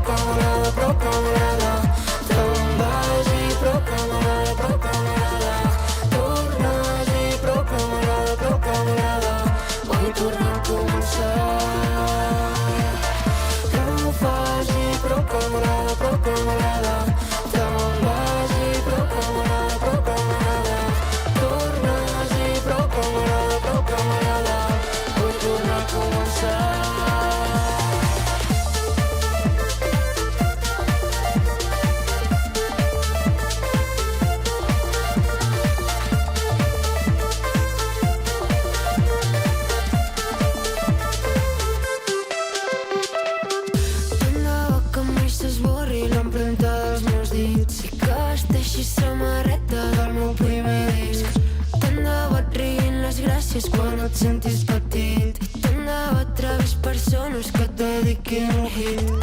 prou que m'agrada. Te'n vagi, prou que m'agrada, prou que m'agrada. Tornar-hi, prou que m'agrada, prou que m'agrada. Vull tornar a començar. Que ho faci, prou que m'agrada, prou que m'agrada. Te'n vagi, prou que m'agrada, prou que m'agrada. Tornar-hi, prou que m'agrada, prou que m'agrada. Vull tornar a començar. Quan et sentis petit i tant de bo trobis persones que et dediquin un hit.